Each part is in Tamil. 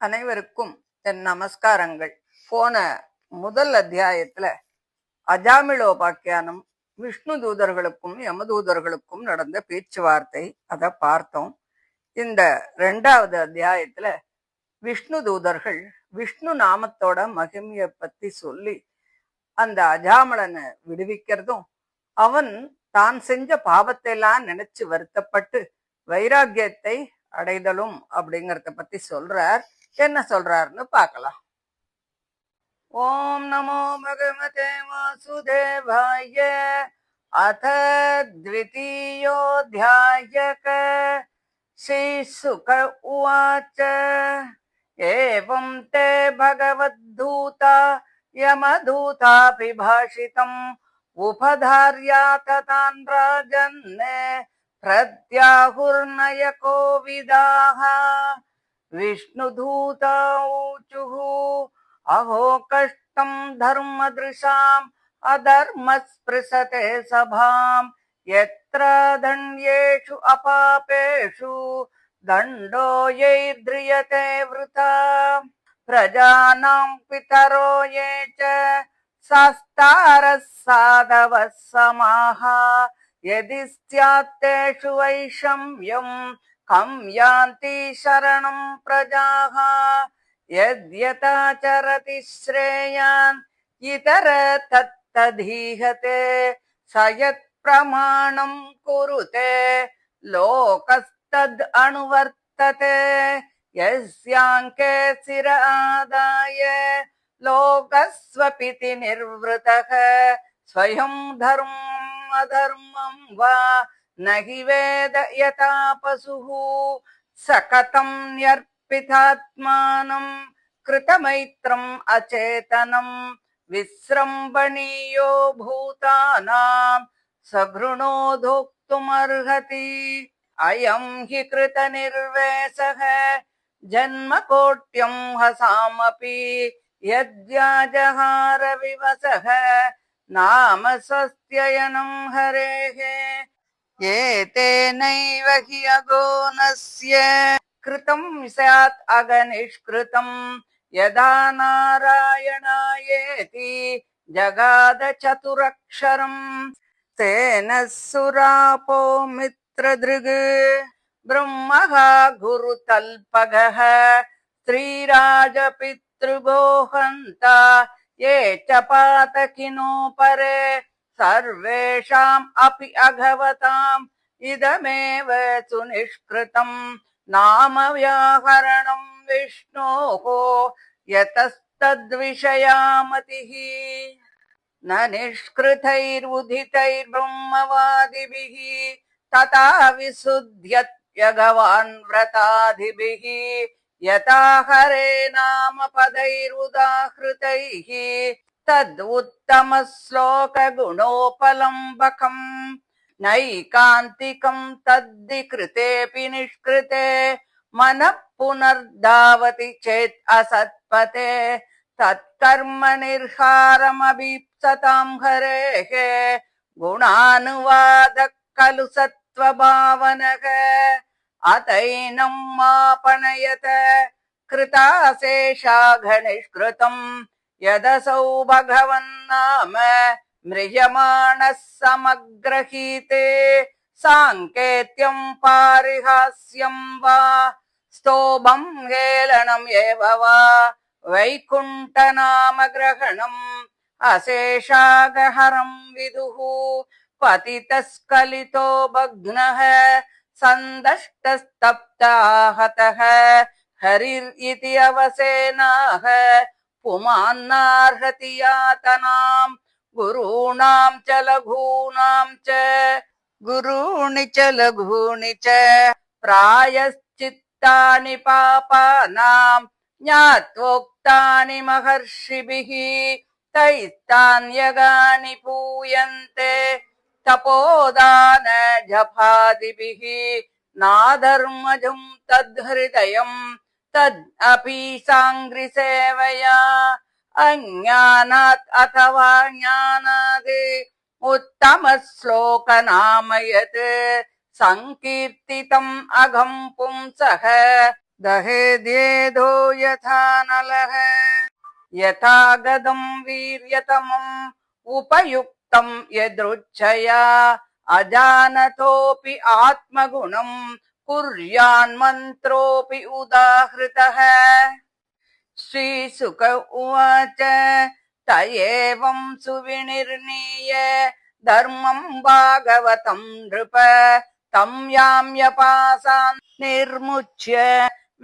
அனைவருக்கும் என் நமஸ்காரங்கள். போன முதல் அத்தியாயத்துல அஜாமிளோபாக்கியானம் விஷ்ணு தூதர்களுக்கும் யமதூதர்களுக்கும் நடந்த பேச்சுவார்த்தை அதை பார்த்தோம். இந்த 2வது அத்தியாயத்துல விஷ்ணு தூதர்கள் விஷ்ணு நாமத்தோட மகிமையை பத்தி சொல்லி அந்த அஜாமளனை விடுவிக்கிறதும், அவன் தான் செஞ்ச பாவத்தை எல்லாம் நினைச்சு வருத்தப்பட்டு வைராக்கியத்தை அடைதலும் அப்படிங்கறத பத்தி சொல்றார். என்ன சொல்றாருன்னு பார்க்கலாம். ஓம் நமோ பகவதே வாசுதேவாய. அத த்விதீயோऽध्यायः. ஸ்ரீசுக உவாச்ச. ஏவம் தே பகவத்தூதா யமதூதாபி பாஷிதம் உபதார்யாத தான் ராஜன்னே பிரத்யாஹுர்நய கோவிதாஹ. விஷ்ணுதூதா ஊச்சுः அஹோ கஷ்டம் தர்மத்ருஷாம் அதர்மஸ்பிருசதே சபாம் யத்ர தண்யேஷு அபாபேஷு தண்டோ யைர்த்ரியதே வ்ருதா. பிரஜானாம் பிதரோ யே ச சாஸ்தாரஸ் சாதவஸ் சமாஹ யதி ஸ்யாத்தேஷு வைஷம்யம் கம் யாந்தி சரணம் பிரஜாஹ. யத்யதாச்சரதி ஸ்ரேயான் இதர தத்ததீஹதே சயத் பிரமாணம் குருதே லோகஸ்தத் அனுவர்த்ததே. யஸ்யாங்கே சிர ஆதாய லோகஸ்வபிதி நிர்வ்ருதः ஸ்வயம் தர்மம் அதர்மம் வா நஹி வேத யதா பசுः சகதம் ன்யர்ப்பிதாத்மானம் கிருதமைத்ரம் அச்சேதனம் விஸ்ரம்பணீயோ பூதானாம் சக்ருணோதோக்துமர்ஹதி. அயம் ஹி கிருத நிர்வேசः ஜன்ம கோட்யம் ஹசாமபி யத்யாஜஹார விவசः நாம ஸ்வஸ்த்யயனம் ஹரேஹ. ஏதேனைவ ஹி அகோனஸ்ய கிருதம் ஸ்யாத் அகநிஷ்கிருதம் யதா நாராயணாயேதி ஜகாத சதுரக்ஷரம். தேன சுராபோ மித்ரத்ருக் பிரம்மஹ குரு தல்பகஹ ஸ்ரீராஜ பித்ருகோஹந்தா ये च पातकिनो परे सर्वेषाम् अपि अघवताम् इदमेव सुनिष्कृतम् नाम व्याहरणम् विष्णोः यतस्तद्विषयामतिः. न निष्कृतैर्बुधितैर्ब्रह्मवादिभिः तथा विशुध्यत्यगवान् व्रताधिभिः यथा हरे नाम पदैरुदाहृतैः तद्उत्तम श्लोक गुणोपलम्बकम् नैकान्तिकम् तद्धि कृतेऽपि निष्कृते मनः पुनर्धावति चेत् असत्पते तत्कर्म निर्हारमभीप्सताम् हरेः गुणानुवादः खलु सत्त्वभावनः अतैनं मापणयत कृताशेषा घनिष्कृतम् यदसौ भगवन्नाम म्रियमाणः समग्रहीते साङ्केत्यं पारिहास्यं वा स्तोभं हेलनम् एव वा वैकुण्ठनाम ग्रहणम् अशेषागहरं विदुः पतितस्खलितो भग्नः सन्दष्टस्तप्ताहतः हरिरिति अवसेनाः पुमान्नार्हति यातनाम् गुरूणां च लघूनां च गुरूणि च लघूनि च प्रायश्चित्तानि पापानां ज्ञात्वोक्तानि महर्षिभिः तैस्तान्यगानि पूयन्ते तपोदान जपादिभिः नाधर्मजं तद्धृदयं तदपि साङ्घ्रिसेवया अज्ञानात् अथवा ज्ञानात् उत्तम श्लोक नाम यत् संकीर्तितम् अघं पुंसः दहेद्येधो यथा नलः यथा गदं वीर्यतमम् उपयुक्तं यदृच्छया अजानतोऽपि आत्मगुणं कुर्यान्मन्त्रोऽपि उदाहृतः। श्रीसुक उवाच त एवं सुविनिर्णीय धर्मं भागवतं नृप तं याम्यपासान् निर्मुच्य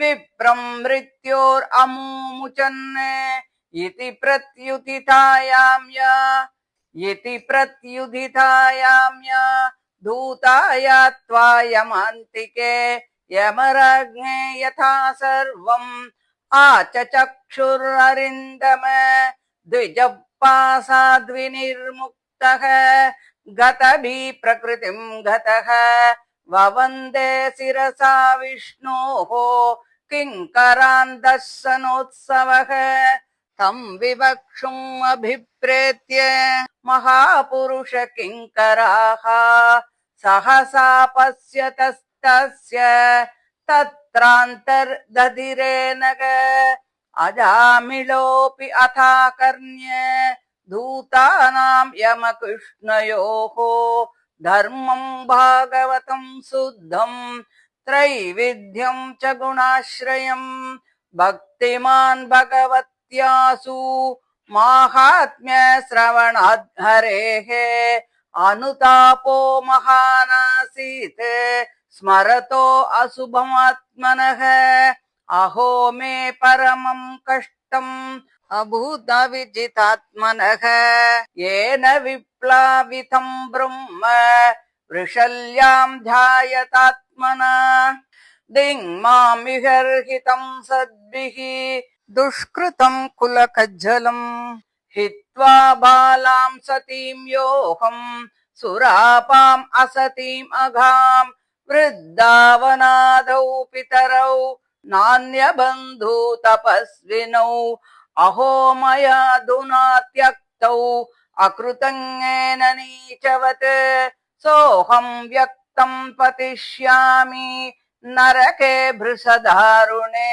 विप्रं मृत्योरमुमुचन् इति प्रत्युदितायाम्या दूताया त्वायमान्तिके यमराज्ञे यथा सर्वम् आचचक्षुररिन्दम द्विजपासाद्विनिर्मुक्तः गतभि प्रकृतिं गतः ववन्दे शिरसा विष्णोः किङ्करान् दर्शनोत्सवः तं विवक्षुम् अभिप्रेत्य महापुरुष किङ्कराः सहसा पश्यतस्तस्य तत्रान्तर्दधिरे नग अजामिलोऽपि अथाकर्ण्य दूतानां यमकृष्णयोः धर्मं भागवतं शुद्धं त्रैविध्यं च गुणाश्रयं भक्तिमान् भगवत्यासु माहात्म्य श्रवणाद् हरेः अनुतापो महानासीत् स्मरतो अशुभमात्मनः अहो मे परमं कष्टम् अभूतविजितात्मनः येन विप्लावितं ब्रह्म वृषल्यां ध्यायतात्मना दिङ्मां विहर्हितं सद्भिः दुष्कृतं कुलकज्जलम् हित्वा बालां सतीं योऽहं सुरापाम् असतीम् अघाम् वृद्धावनादौ पितरौ नान्यबन्धु तपस्विनौ अहो मयाधुना त्यक्तौ अकृतज्ञेन नीचवत् सोऽहं व्यक्तं पतिष्यामि नरके भृशदारुणे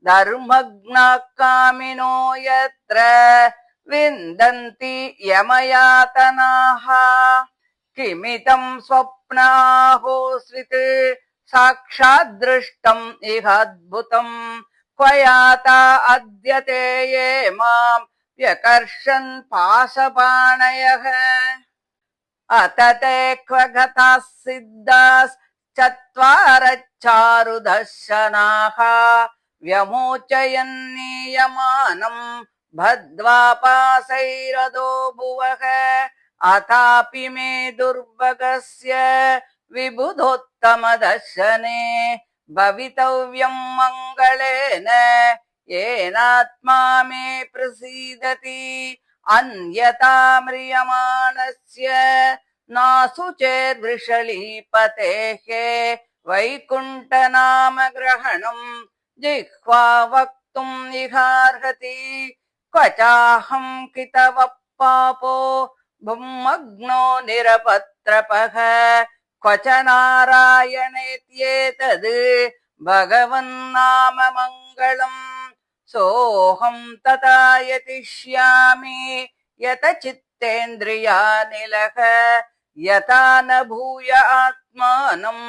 धर्मज्ञः कामिनो यत्र विन्दन्ति यमयातनाः किमितं स्वप्नाहोस्वित् साक्षाद्दृष्टम् इहाद्भुतम् क्वयाता अद्य ते ये मां व्यकर्षन् पाशपाणयः अत ते क्व गताः सिद्धाश्चत्वारश्चारुदर्शनाः व्यमोचयन्नीयमानं बद्ध्वा पाशैरधो भुवः अथापि मे दुर्भगस्य विबुधोत्तमदर्शने भवितव्यं मङ्गलेन येनात्मा मे प्रसीदति अन्यथा म्रियमाणस्य नासु चेद्वृषलीपतेः वैकुण्ठनाम ग्रहणं जिह्वा वक्तुम् इहार्हति क्वचाहं कितवः पापो भुमग्नो निरपत्रपः क्वच नारायणेत्येतद् भगवन्नाम मङ्गलम् सोऽहं तथा यतिष्यामि यत चित्तेन्द्रियानिलः यथा न भूय आत्मानम्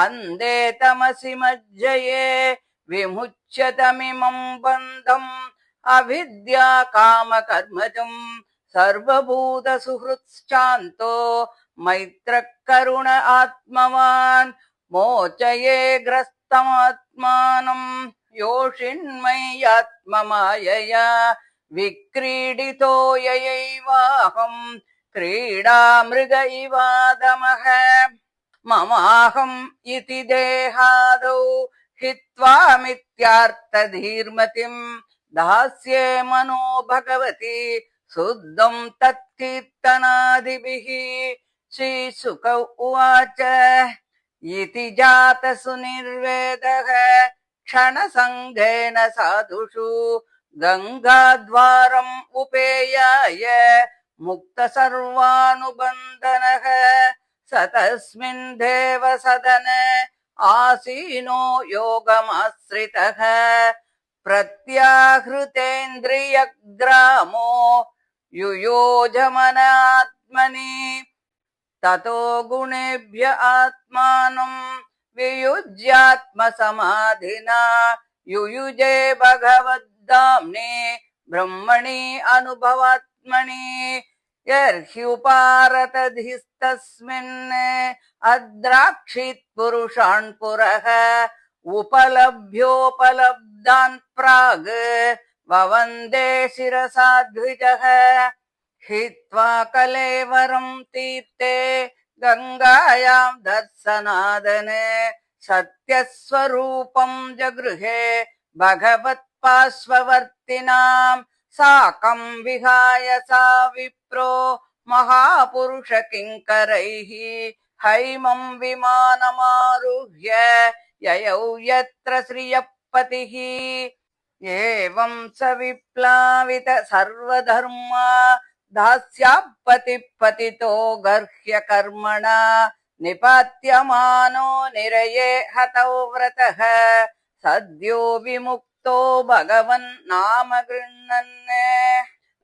अन्धे तमसि मज्जये विमुच्यतमिमं बन्धम् अविद्या कामकर्मजम् सर्वभूतसुहृत्शान्तो मैत्रः करुण आत्मवान् मोचये ग्रस्तमात्मानं योषिन्मय्यात्ममायया विक्रीडितो ययैवाहं क्रीडामृग इवादमः ममाहं इति देहादौ हित्वा मिथ्यार्थधीर्मतिं दास्ये मनो भगवति शुद्धं तत्कीर्तनादिभिः श्रीशुक उवाच इति जातसु निर्वेदः क्षणसङ्गेन साधुषु गङ्गाद्वारम् उपेयाय मुक्तसर्वानुबन्धनः स तस्मिन् देवसदने आसीनो योगमाश्रितः प्रत्याहृतेन्द्रियग्रामो युयोजमनात्मनि ततो गुणेभ्य आत्मानं वियुज्यात्मसमाधिना युयुजे भगवद्धाम्ने ब्रह्मणि अनुभवात्मनि यर्ह्युपारतधिस्तस्मिन् अद्राक्षित् पुरुषान् पुरः उपलभ्योपलब्धान् प्राग् ववन्दे शिरसा द्विजः हित्वा कलेवरं तीर्थे गंगायां दर्शनादने सत्यस्वरूपं जगृहे भगवत्पार्श्ववर्तिनां साकं विहाय सा विप्रो महापुरुष किंकरैः हैमं विमानमारुह्य ययौ यत्र श्रियपतिः एवं स विप्लावित सर्वधर्मा दास्यापतिपतितो गर्ह्य कर्मणा निपात्यमानो निरये हतौ व्रतः सद्यो विमुक्तो भगवन् नाम गृह्णन्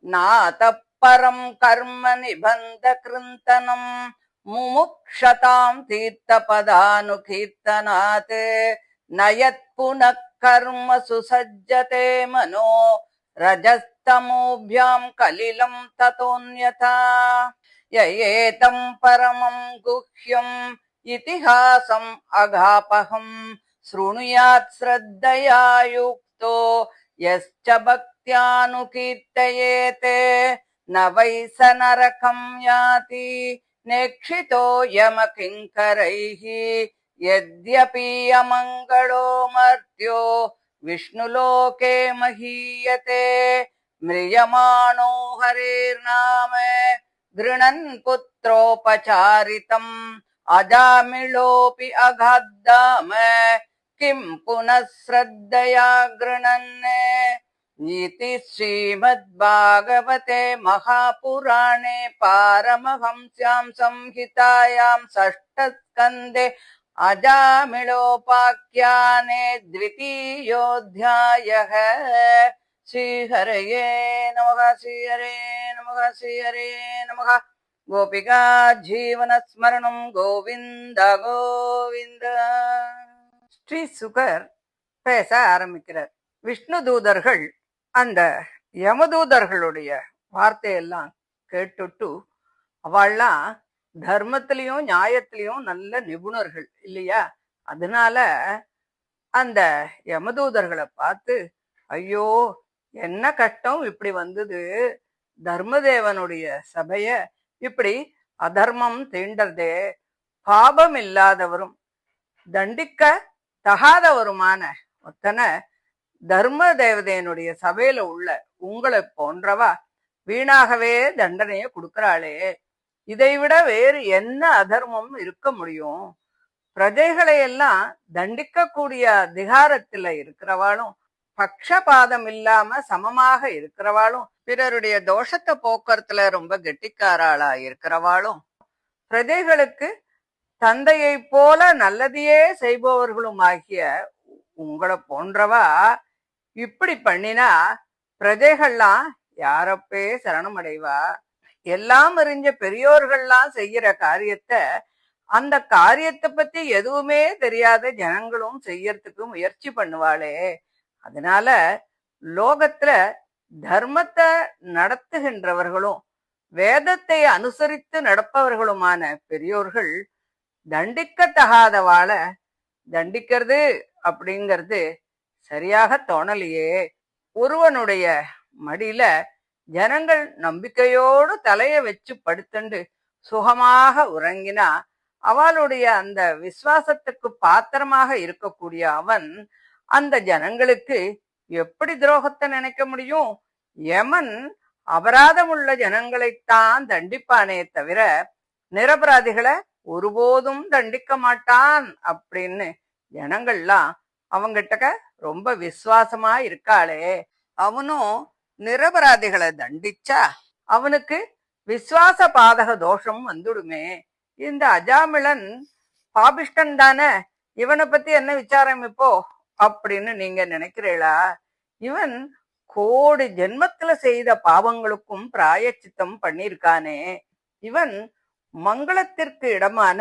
नातः परं कर्म निबन्ध कृन्तनं मुमुक्षतां तीर्थपदानुकीर्तनात् न यत् पुनः कर्म सुसज्जते मनो रजस्तमोभ्यां कलिलं ततोऽन्यथा ययेतं परमं गुह्यम् इतिहासम् अगापहं शृणुयात् श्रद्धया युक्तो यश्च भक्त्यानुकीर्तयेत् न वै स नरकं याति नेक्षितो यमकिङ्करैः यद्यपि अमङ्गलो मर्त्यो विष्णुलोके महीयते म्रियमाणो हरेर्नाम गृणन् पुत्रोपचारितम् अजामिळोऽपि अगाद्धाम किं पुनः श्रद्धया गृणन् इति श्रीमद्भागवते महापुराणे पारमहंस्यां संहितायां षष्ठस्कन्धे अजामिळोपाख्याने द्वितीयोऽध्यायः। श्रीहरये नमः। श्रीहरे नमः। श्रीहरे नमः। गोपिका जीवनस्मरणं गोविन्द गोविन्द। ஸ்ரீ சுகர் பேச ஆரம்பிக்கிறார். விஷ்ணு தூதர்கள் அந்த யமதூதர்களுடைய வார்த்தையெல்லாம் கேட்டுட்டு அவள்லாம் தர்மத்திலையும் நியாயத்திலையும் நல்ல நிபுணர்கள் இல்லையா, அதனால அந்த யமதூதர்களை பார்த்து ஐயோ என்ன கஷ்டம் இப்படி வந்தது, தர்மதேவனுடைய சபைய இப்படி அதர்மம் தீண்டதே, பாபம் இல்லாதவரும் தண்டிக்க தகாதவருமான ஒத்தனை தர்ம தேவதையனுடைய சபையில உள்ள உங்களை போன்றவா வீணாகவே தண்டனையை கொடுக்கிறாளே, இதைவிட வேறு என்ன அதர்மம் இருக்க முடியும்? பிரஜைகளை எல்லாம் தண்டிக்க கூடிய அதிகாரத்துல இருக்கிறவாளும், பக்ஷபாதம் இல்லாம சமமாக இருக்கிறவாளும், பிறருடைய தோஷத்தை போக்குறதுல ரொம்ப கெட்டிக்காராளா இருக்கிறவாளும், பிரஜைகளுக்கு தந்தையை போல நல்லதையே செய்பவர்களும் ஆகிய உங்களை போன்றவா இப்படி பண்ணினா பிரஜைகள்லாம் யாரப்பே சரணம் அடைவா? எல்லாம் அறிஞ்ச பெரியோர்கள்லாம் செய்யற காரியத்தை, அந்த காரியத்தை பத்தி எதுவுமே தெரியாத ஜனங்களும் செய்யறதுக்கு முயற்சி பண்ணுவாளே. அதனால லோகத்துல தர்மத்தை நடத்துகின்றவர்களும் வேதத்தை அனுசரித்து நடப்பவர்களுமான பெரியோர்கள் தண்டிக்கத்தகாதவாள தண்டிக்கிறது அப்படிங்கிறது சரியாக தோணலையே. ஒருவனுடைய மடியில ஜனங்கள் நம்பிக்கையோடு தலைய வச்சு படுத்துண்டு சுகமாக உறங்கினா அவளுடைய அந்த விசுவாசத்துக்கு பாத்திரமாக இருக்கக்கூடிய அவன் அந்த ஜனங்களுக்கு எப்படி துரோகத்தை நினைக்க முடியும்? யமன் அபராதமுள்ள ஜனங்களைத்தான் தண்டிப்பானே தவிர நிரபராதிகளை ஒருபோதும் தண்டிக்க மாட்டான் அப்படின்னு ஜனங்கள்லாம் அவங்கிட்ட ரொம்ப விசுவாசமா இருக்காளே. அவனும் நிரபராதிகளை தண்டிச்சா அவனுக்கு விசுவாச பாதக தோஷம் வந்துடுமே. இந்த அஜாமிளன் பாபிஷ்டன் தானே, இவனை பத்தி என்ன விசாரம் இப்போ அப்படின்னு நீங்க நினைக்கிறீங்களா? இவன் கோடி ஜென்மத்துல செய்த பாவங்களுக்கும் பிராயச்சித்தம் பண்ணியிருக்கானே. இவன் மங்களத்திற்கு இடமான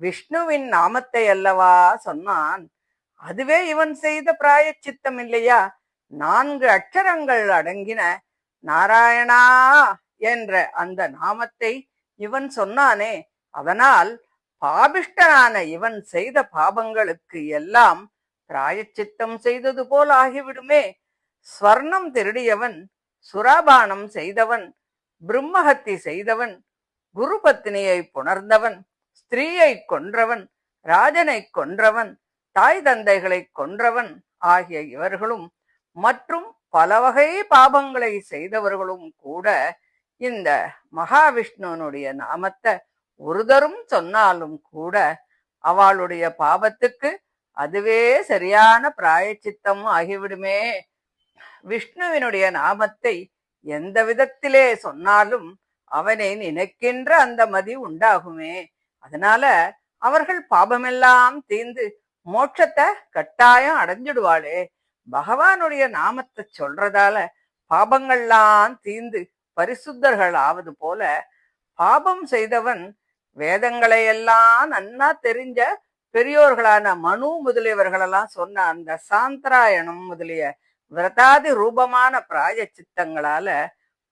விஷ்ணுவின் நாமத்தை அல்லவா சொன்னான். அதுவே இவன் செய்த பிராயச்சித்தம் இல்லையா? 4 அட்சரங்கள் அடங்கின நாராயணா என்ற அந்த நாமத்தை இவன் சொன்னானே. அதனால் பாபிஷ்டனான இவன் செய்த பாபங்களுக்கு எல்லாம் பிராயச்சித்தம் செய்தது போல் ஆகிவிடுமே. ஸ்வர்ணம் திருடியவன், சுராபானம் செய்தவன், பிரம்மஹத்தி செய்தவன், குரு பத்னியை புணர்ந்தவன், ஸ்திரீயை கொன்றவன், ராஜனை கொன்றவன், தாய் தந்தைகளை கொன்றவன் ஆகிய இவர்களும் மற்றும் பல வகை பாபங்களை செய்தவர்களும் கூட இந்த மகாவிஷ்ணுனுடைய நாமத்தை ஒரு தரும் சொன்னாலும் கூட அவளுடைய பாவத்துக்கு அதுவே சரியான பிராயச்சித்தம் ஆகிவிடுமே. விஷ்ணுவினுடைய நாமத்தை எந்த விதத்திலே சொன்னாலும் அவனை நினைக்கின்ற அந்த மதி உண்டாகுமே. அதனால அவர்கள் பாபமெல்லாம் தீர்ந்து மோட்சத்தை கட்டாயம் அடைஞ்சிடுவாளே. பகவானுடைய நாமத்தை சொல்றதால பாபங்கள்லாம் தீர்ந்து பரிசுத்தர்கள் ஆவது போல பாபம் செய்தவன் வேதங்களை எல்லாம் நன்னா தெரிஞ்ச பெரியோர்களான மனு முதலியவர்களெல்லாம் சொன்ன அந்த சாந்திராயணம் முதலிய விரதாதி ரூபமான பிராயச்சித்தங்களால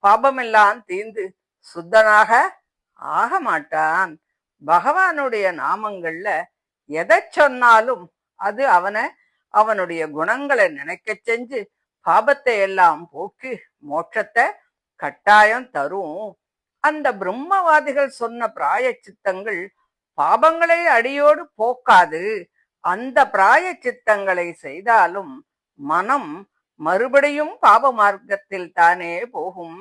பாபமெல்லாம் தீர்ந்து சுத்தனாக ஆக மாட்டான். பகவானுடைய நாமங்கள்ல எதை சொன்னாலும் அது அவனுடைய குணங்களை நினைக்க செஞ்சு பாபத்தை எல்லாம் போக்கி மோட்சத்தை கட்டாயம் தரும். அந்த பிரம்மவாதிகள் சொன்ன பிராயச்சித்தங்கள் பாபங்களை அடியோடு போக்காது. அந்த பிராயச்சித்தங்களை செய்தாலும் மனம் மறுபடியும் பாப மார்க்கத்தில் தானே போகும்.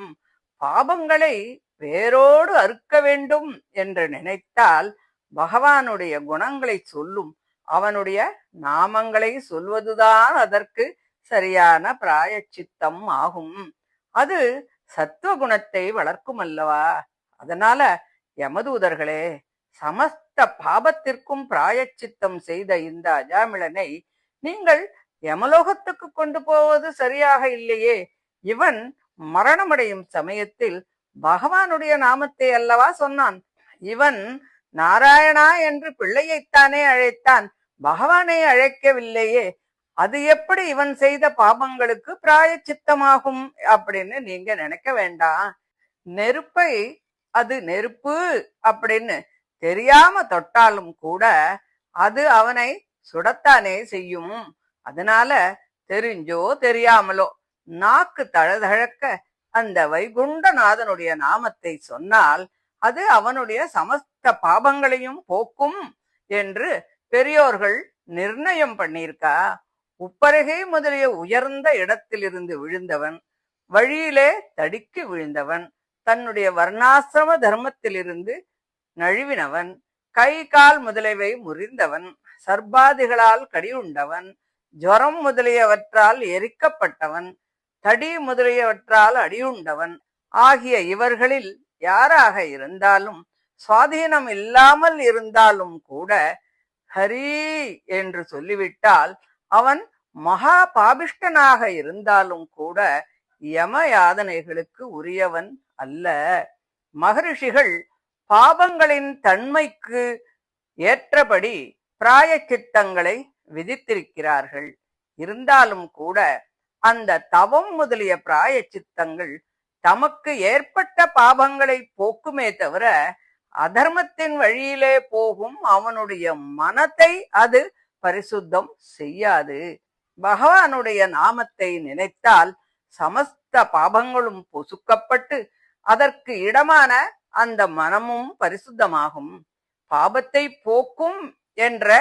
பாபங்களை வேரோடு அறுக்க வேண்டும் என்று நினைத்தால் பகவானுடைய குணங்களை சொல்லும் அவனுடைய நாமங்களை சொல்வதுதான் அதற்கு சரியான பிராயச்சித்தம் ஆகும். அது சத்துவகுணத்தை வளர்க்கும் அல்லவா? அதனால யமதூதர்களே, சமஸ்த பாபத்திற்கும் பிராயச்சித்தம் செய்த இந்த அஜாமிளனை நீங்கள் யமலோகத்துக்கு கொண்டு போவது சரியாக இல்லையே. இவன் மரணமடையும் சமயத்தில் பகவானுடைய நாமத்தை அல்லவா சொன்னான். இவன் நாராயணா என்று பிள்ளையைத்தானே அழைத்தான், பகவானை அழைக்கவில்லையே. அது எப்படி இவன் செய்த பாபங்களுக்கு பிராயச்சித்தமாகும் அப்படின்னு நீங்க நினைக்க வேண்டாம். நெருப்பை அது நெருப்பு அப்படின்னு தெரியாம தொட்டாலும் கூட அது அவனை சுடத்தானே செய்யும். அதனால தெரிஞ்சோ தெரியாமலோ நாக்கு தழதழக்க அந்த வைகுண்டநாதனுடைய நாமத்தை சொன்னால் அது அவனுடைய சமஸ்த பாபங்களையும் போக்கும் என்று பெரியோர்கள் நிர்ணயம் பண்ணியிருக்கா. உப்பருகை முதலிய உயர்ந்த இடத்திலிருந்து விழுந்தவன், வழியிலே தடிக்கு விழுந்தவன், தன்னுடைய வர்ணாசிரம தர்மத்திலிருந்து நழுவினவன், கை கால் முதலியவை முறிந்தவன், சர்பாதிகளால் கடியுண்டவன், ஜுரம் முதலியவற்றால் எரிக்கப்பட்டவன், தடி முதலியவற்றால் அடியுண்டவன் ஆகிய இவர்களில் யாராக இருந்தாலும் சுவாதீனம் இல்லாமல் இருந்தாலும் கூட ஹரி என்று சொல்லிவிட்டால் அவன் மகா பாபிஷ்டனாக இருந்தாலும் கூட யம யாதனைகளுக்கு உரியவன் அல்ல. மகரிஷிகள் பாபங்களின் தன்மைக்கு ஏற்றபடி பிராயச்சித்தங்களை விதித்திருக்கிறார்கள். இருந்தாலும் கூட அந்த தவம் முதலிய பிராயச்சித்தங்கள் தமக்கு ஏற்பட்ட பாபங்களை போக்குமே தவிர அதர்மத்தின் வழியிலே போகும் அவனுடைய மனத்தை அது பரிசுத்தம் செய்யாது. பகவானுடைய நாமத்தை நினைத்தால் சமஸ்த பாபங்களும் பொசுக்கப்பட்டு அதற்கு இடமான அந்த மனமும் பரிசுத்தமாகும். பாபத்தை போக்கும் என்ற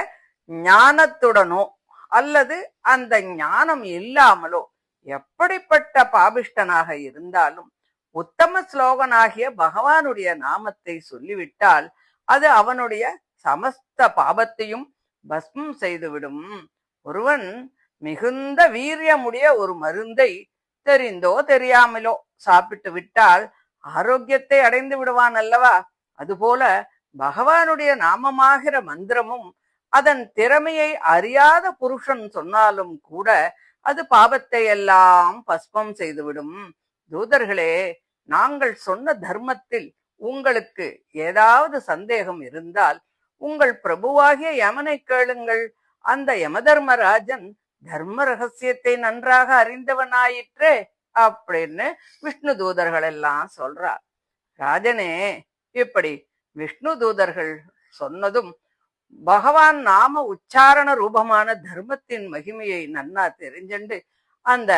ஞானத்துடனோ அல்லது அந்த ஞானம் இல்லாமலோ எப்படிப்பட்ட பாபிஷ்டனாக இருந்தாலும் உத்தம ஸ்லோகனாகிய பகவானுடைய நாமத்தை சொல்லிவிட்டால் அது அவனுடைய சமஸ்த பாபத்தையும் பஸ்மம் செய்துவிடும். ஒருவன் மிகுந்த வீரியமுடைய ஒரு மருந்தை தெரிந்தோ தெரியாமலோ சாப்பிட்டு விட்டால் ஆரோக்கியத்தை அடைந்து விடுவான் அல்லவா? அதுபோல பகவானுடைய நாமமாகிற மந்திரமும் அதன் திறமையை அறியாத புருஷன் சொன்னாலும் கூட அது பாவத்தை எல்லாம் பஸ்பம் செய்துவிடும். தூதர்களே, நாங்கள் சொன்ன தர்மத்தில் உங்களுக்கு ஏதாவது சந்தேகம் இருந்தால் உங்கள் பிரபுவாகிய யமனை கேளுங்கள். அந்த யமதர்மராஜன் தர்ம ரகசியத்தை நன்றாக அறிந்தவனாயிற்றே அப்படின்னு விஷ்ணு தூதர்கள் எல்லாம் சொல்றார். ராஜனே, இப்படி விஷ்ணு தூதர்கள் சொன்னதும் பகவான் நாம உச்சாரண ரூபமான தர்மத்தின் மகிமையை நன்னா தெரிஞ்சுண்டு அந்த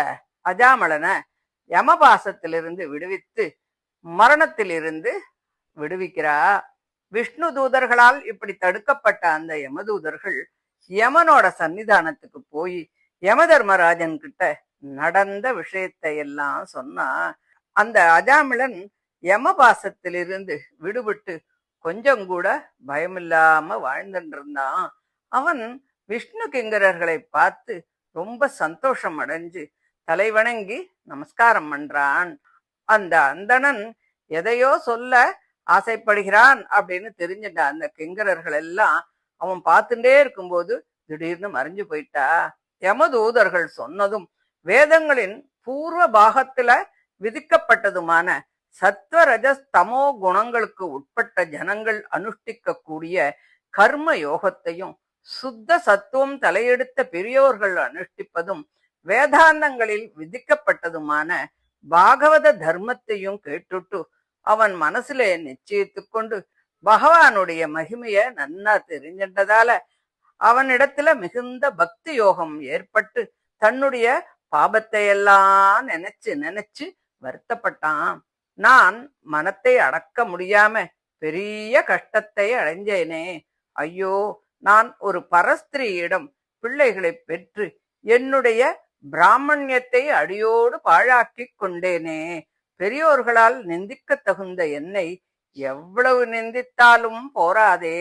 அஜாமளனை யமபாசத்திலிருந்து விடுவித்து மரணத்திலிருந்து விடுவிக்கிறா. விஷ்ணு தூதர்களால் இப்படி தடுக்கப்பட்ட அந்த யமதூதர்கள் யமனோட சன்னிதானத்துக்கு போய் யமதர்மராஜன் கிட்ட நடந்த விஷயத்தை எல்லாம் சொன்னா அந்த அஜாமிளன் யமபாசத்திலிருந்து விடுபட்டு கொஞ்சம் கூட பயமில்லாம வாழ்ந்துட்டு இருந்தான். அவன் விஷ்ணு கிங்கரர்களை பார்த்து ரொம்ப சந்தோஷம் அடைஞ்சு தலைவணங்கி நமஸ்காரம் பண்றான். அந்த அந்தணன் எதையோ சொல்ல ஆசைப்படுகிறான் அப்படின்னு தெரிஞ்சுட்ட அந்த கிங்கரர்கள் எல்லாம் அவன் பார்த்துட்டே இருக்கும்போது திடீர்னு மறைஞ்சு போயிட்டா. யமதூதர்கள் சொன்னதும் வேதங்களின் பூர்வ பாகத்துல விதிக்கப்பட்டதுமான சத்வரஜஸ் தமோ குணங்களுக்கு உட்பட்ட ஜனங்கள் அனுஷ்டிக்க கூடிய கர்ம யோகத்தையும் சுத்த சத்துவம் தலையெடுத்த பெரியோர்கள் அனுஷ்டிப்பதும் வேதாந்தங்களில் விதிக்கப்பட்டதுமான பாகவத தர்மத்தையும் கேட்டுட்டு அவன் மனசுல நிச்சயித்து கொண்டு பகவானுடைய மகிமைய நன்னா தெரிஞ்சின்றதால அவனிடத்துல மிகுந்த பக்தி யோகம் ஏற்பட்டு தன்னுடைய பாபத்தை எல்லாம் நினைச்சு நினைச்சு வருத்தப்பட்டான். நான் மனத்தை அடக்க முடியாம பெரிய கஷ்டத்தை அடைஞ்சேனே. ஐயோ, நான் ஒரு பரஸ்திரியிடம் பிள்ளைகளை பெற்று என்னுடைய பிராமணியத்தை அடியோடு பாழாக்கி கொண்டேனே. பெரியோர்களால் நிந்திக்க தகுந்த என்னை எவ்வளவு நிந்தித்தாலும் போராதே,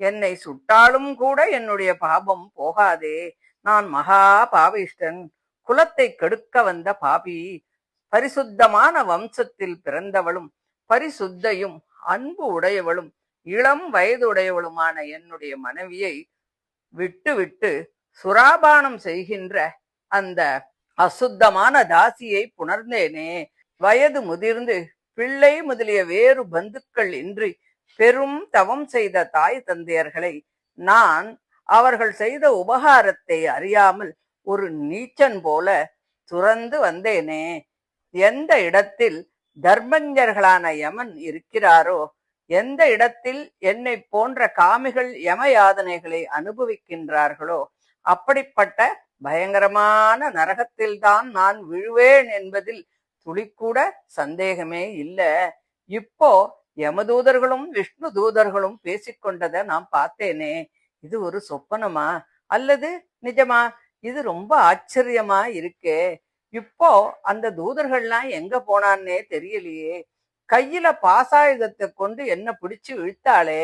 என்னை சுட்டாலும் கூட என்னுடைய பாபம் போகாதே. நான் மகா பாவிஷ்டன், குலத்தை கெடுக்க வந்த பாபி. பரிசுத்தமான வம்சத்தில் பிறந்தவளும் பரிசுத்தையும் அன்பு உடையவளும் இளம் வயதுடையவளுமான என்னுடைய மனைவியை விட்டு விட்டு சுராபானம் செய்கின்ற அந்த அசுத்தமான தாசியை புணர்ந்தேனே. வயது முதிர்ந்து பிள்ளை முதலிய வேறு பந்துக்கள் இன்றி பெரும் தவம் செய்த தாய் தந்தையர்களை நான் அவர்கள் செய்த உபகாரத்தை அறியாமல் ஒரு நீச்சன் போல துறந்து வந்தேனே. எந்த இடத்தில் தர்மஞ்சர்களான யமன் இருக்கிறாரோ, எந்த இடத்தில் என்னை போன்ற காமிகள் யம யாதனைகளை அனுபவிக்கின்றார்களோ அப்படிப்பட்ட பயங்கரமான நரகத்தில்தான் நான் விழுவேன் என்பதில் துளிக்கூட சந்தேகமே இல்லை. இப்போ யமதூதர்களும் விஷ்ணு தூதர்களும் பேசிக்கொண்டதை நான் பார்த்தேனே. இது ஒரு சொப்பனமா அல்லது நிஜமா? இது ரொம்ப ஆச்சரியமா இருக்கே. இப்போ அந்த தூதர்கள்லாம் எங்க போனான்னே தெரியலையே. கையில பாசாயுதத்தை கொண்டு என்ன பிடிச்சு இழுத்தாளே.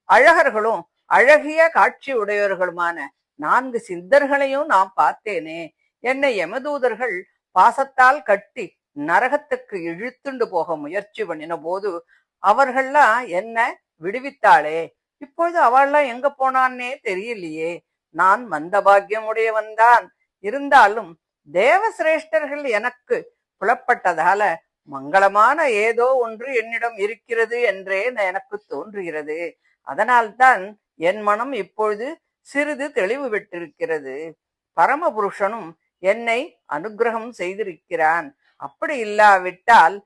அழகர்களும் அழகிய காட்சி உடையவர்களுமான 4 சித்தர்களையும் நான் பார்த்தேனே. என்னை யமதூதர்கள் பாசத்தால் கட்டி நரகத்துக்கு இழுத்துண்டு போக முயற்சி பண்ணின போது அவர்கள்லாம் என்ன விடுவித்தாளே. இப்பொழுது அவள்லாம் எங்க போனான்னே தெரியலையே. நான் மந்தபாகியம் உடையவன்தான். இருந்தாலும் தேவசிரேஷ்டர்கள் எனக்கு புலப்பட்டதால மங்களமான ஏதோ ஒன்று என்னிடம் இருக்கிறது என்றே எனக்கு தோன்றுகிறது. அதனால்தான் என் மனம் இப்பொழுது சிறிது தெளிவு பெற்றிருக்கிறது. பரமபுருஷனும் என்னை அனுகிரகம் செய்திருக்கிறான். அப்படி இல்லாவிட்டால்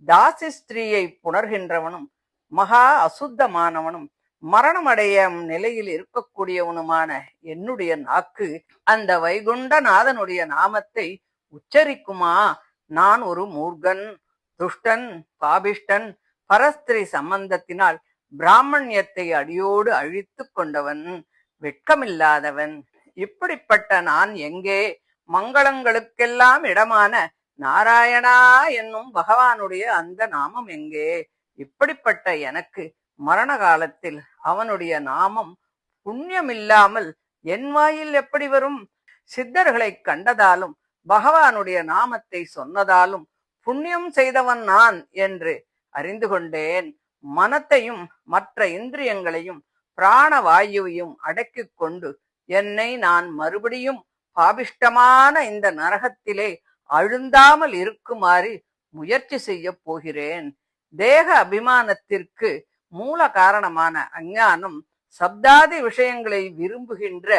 தாசி ஸ்திரீயை புணர்கின்றவனும் மகா அசுத்தமானவனும் மரணமடைய நிலையில் இருக்கக்கூடியவனுமான என்னுடைய நாக்கு அந்த வைகுண்டநாதனுடைய நாமத்தை உச்சரிக்குமா? நான் ஒரு மூர்கன், துஷ்டன், பாபிஷ்டன், பரஸ்திரி சம்பந்தத்தினால் பிராமணியத்தை அடியோடு அழித்து கொண்டவன், வெட்கமில்லாதவன். இப்படிப்பட்ட நான் எங்கே? மங்களங்களுக்கெல்லாம் இடமான நாராயணா என்னும் பகவானுடைய அந்த நாமம் எங்கே? இப்படிப்பட்ட எனக்கு மரண காலத்தில் அவனுடைய நாமம் புண்ணியமில்லாமல் என் வாயில் எப்படி வரும்? சித்தர்களை கண்டதாலும் பகவானுடைய நாமத்தை சொன்னதாலும் புண்ணியம் செய்தவன் நான் என்று அறிந்து கொண்டேன். மனத்தையும் மற்ற இந்திரியங்களையும் பிராணவாயுவையும் அடக்கிக் கொண்டு என்னை நான் மறுபடியும் பாபிஷ்டமான இந்த நரகத்திலே அழுந்தாமல் இருக்குமாறு முயற்சி செய்ய போகிறேன். தேக அபிமானத்திற்கு மூல காரணமான அஞ்ஞானம் சப்தாதி விஷயங்களை விரும்புகின்ற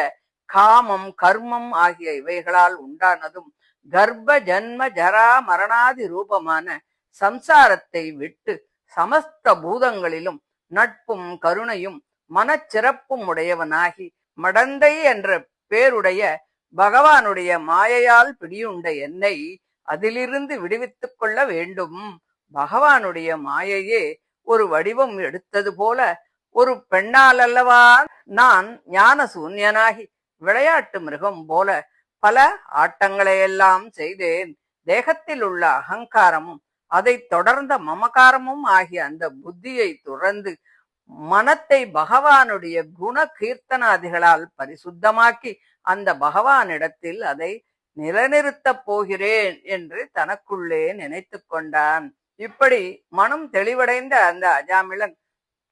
காமம் கர்மம் ஆகிய இவைகளால் உண்டானதும் கர்ப்ப ஜன்ம ஜரா மரணாதி ரூபமான சம்சாரத்தை விட்டு சமஸ்த பூதங்களிலும் நட்பும் கருணையும் மனச்சிறப்பும் உடையவனாகி மடந்தை என்ற பேருடைய பகவானுடைய மாயையால் பிடியுண்ட என்னை அதிலிருந்து விடுவித்துக் கொள்ள வேண்டும். பகவானுடைய மாயையே ஒரு வடிவம் எடுத்தது போல ஒரு பெண்ணால் அல்லவா நான் ஞான சூன்யனாகி விளையாட்டு மிருகம் போல பல ஆட்டங்களையெல்லாம் செய்தேன். தேகத்தில் உள்ள அகங்காரமும் அதை தொடர்ந்த மமகாரமும் ஆகிய அந்த புத்தியை துறந்து மனத்தை பகவானுடைய குண கீர்த்தனாதிகளால் பரிசுத்தமாக்கி அந்த பகவானிடத்தில் அதை நிலைநிறுத்தப் போகிறேன் என்று தனக்குள்ளே நினைத்து கொண்டான். இப்படி மனம் தெளிவடைந்த அந்த அஜாமிளன்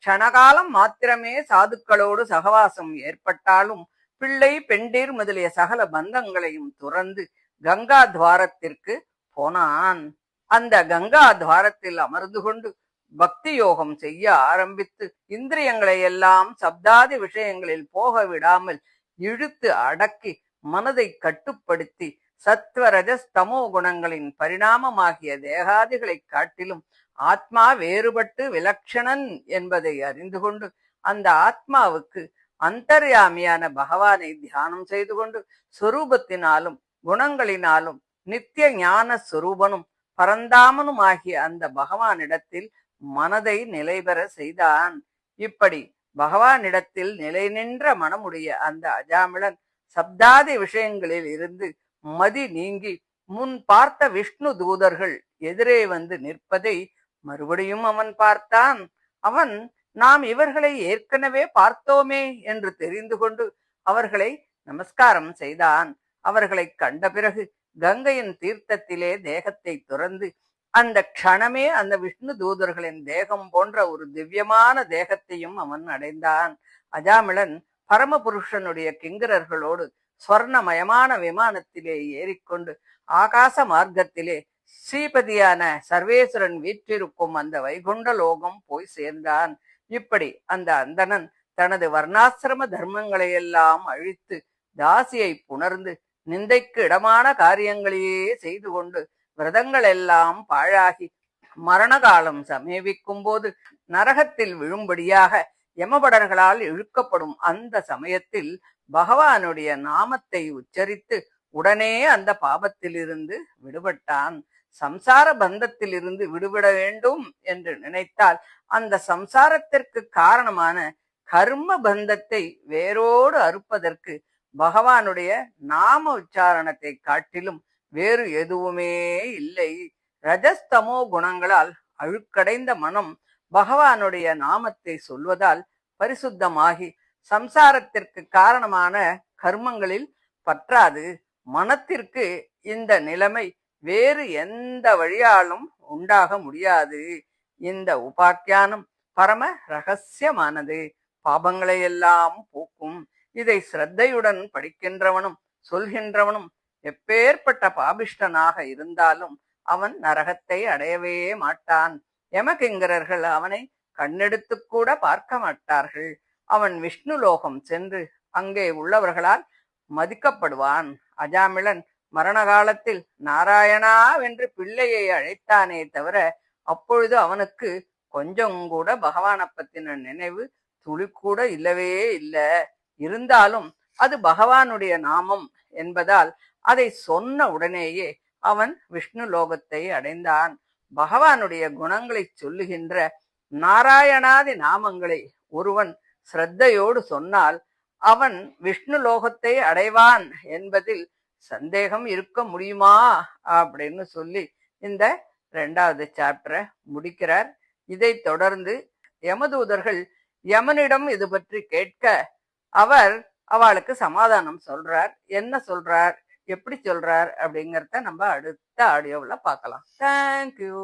க்ஷணகாலம் மாத்திரமே சாதுக்களோடு சகவாசம் ஏற்பட்டாலும் பிள்ளை பெண்டீர் முதலிய சகல பந்தங்களையும் துறந்து கங்கா துவாரத்திற்கு போனான். அந்த கங்கா துவாரத்தில் அமர்ந்து கொண்டு பக்தி யோகம் செய்ய ஆரம்பித்து இந்திரியங்களை எல்லாம் சப்தாதி விஷயங்களில் போக விடாமல் இழுத்து அடக்கி மனதை கட்டுப்படுத்தி சத்வரஜஸ் தமோ குணங்களின் பரிணாமமாகிய தேகாதிகளை காட்டிலும் ஆத்மா வேறுபட்டு விலட்சணன் என்பதை அறிந்து கொண்டு அந்த ஆத்மாவுக்கு அந்தர்யாமியான பகவானை தியானம் செய்து கொண்டு சொரூபத்தினாலும் குணங்களினாலும் நித்திய ஞான சொரூபனும் பரந்தாமனும் ஆகிய அந்த பகவானிடத்தில் மனதை நிலைபெற செய்தான். இப்படி பகவானிடத்தில் நிலை நின்ற மனமுடைய அந்த அஜாமிளன் சப்தாதி விஷயங்களில் இருந்து மதி நீங்கி முன் பார்த்த விஷ்ணு தூதர்கள் எதிரே வந்து நிற்பதை மறுபடியும் அவன் பார்த்தான். அவன் நாம் இவர்களை ஏற்கனவே பார்த்தோமே என்று தெரிந்து கொண்டு அவர்களை நமஸ்காரம் செய்தான். அவர்களை கண்ட பிறகு கங்கையின் தீர்த்தத்திலே தேகத்தை துறந்து அந்த க்ஷணமே அந்த விஷ்ணு தூதர்களின் தேகம் போன்ற ஒரு திவ்யமான தேகத்தையும் அவன் அடைந்தான். அஜாமிளன் பரமபுருஷனுடைய கிங்கரர்களோடு ஸ்வர்ணமயமான விமானத்திலே ஏறிக்கொண்டு ஆகாச மார்க்கத்திலே ஸ்ரீபதியான சர்வேஸ்வரன் வீற்றிருக்கும் அந்த வைகுண்ட லோகம் போய் சேர்ந்தான். இப்படி அந்த அந்தணன் தனது வர்ணாசிரம தர்மங்களை எல்லாம் அழித்து தாசியை புணர்ந்து நிந்தைக்கு இடமான காரியங்களையே செய்து கொண்டு விரதங்கள் எல்லாம் பாழாகி மரண காலம் சமீபிக்கும் போது நரகத்தில் விழும்படியாக யமபடர்களால் இழுக்கப்படும் அந்த சமயத்தில் பகவானுடைய நாமத்தை உச்சரித்து உடனே அந்த பாபத்திலிருந்து விடுபட்டான். சம்சார பந்தத்திலிருந்து விடுபட வேண்டும் என்று நினைத்தால் அந்த சம்சாரத்திற்கு காரணமான கர்ம பந்தத்தை வேரோடு அறுப்பதற்கு பகவானுடைய நாம உச்சாரணத்தை காட்டிலும் வேறு எதுவுமே இல்லை. ரஜஸ்தமோ குணங்களால் அழுக்கடைந்த மனம் பகவானுடைய நாமத்தை சொல்வதால் பரிசுத்தமாகி சம்சாரத்திற்கு காரணமான கர்மங்களில் பற்றாது. மனத்திற்கு இந்த நிலைமை வேறு எந்த வழியாலும் உண்டாக முடியாது. இந்த உபாக்கியானம் பரம ரகசியமானது, பாபங்களை எல்லாம் போக்கும். இதை சிரத்தையுடன் படிக்கின்றவனும் சொல்கின்றவனும் எப்பேற்பட்ட பாபிஷ்டனாக இருந்தாலும் அவன் நரகத்தை அடையவே மாட்டான். யமகிங்கரர்கள் அவனை கண்ணெடுத்து கூட பார்க்க மாட்டார்கள். அவன் விஷ்ணு லோகம் சென்று அங்கே உள்ளவர்களால் மதிக்கப்படுவான். அஜாமிளன் மரண காலத்தில் நாராயணா வென்று பிள்ளையை அழைத்தானே தவிர அப்பொழுது அவனுக்கு கொஞ்சம் கூட பகவானை பத்தின நினைவு துளி கூட இல்லவே இல்லை. இருந்தாலும் அது பகவானுடைய நாமம் என்பதால் அதை சொன்ன உடனேயே அவன் விஷ்ணு லோகத்தை அடைந்தான். பகவானுடைய குணங்களை சொல்லுகின்ற நாராயணாதி நாமங்களை ஒருவன் ஸ்ரத்தையோடு சொன்னால் அவன் விஷ்ணு லோகத்தை அடைவான் என்பதில் சந்தேகம் இருக்க முடியுமா அப்படின்னு சொல்லி இந்த 2வது சாப்டரை முடிக்கிறார். இதை தொடர்ந்து யமதூதர்கள் யமனிடம் இது பற்றி கேட்க அவர் அவளுக்கு சமாதானம் சொல்றார். என்ன சொல்றார், எப்படி சொல்றார் அப்படிங்கிறத நம்ம அடுத்த ஆடியோவில் பார்க்கலாம். தேங்க்யூ.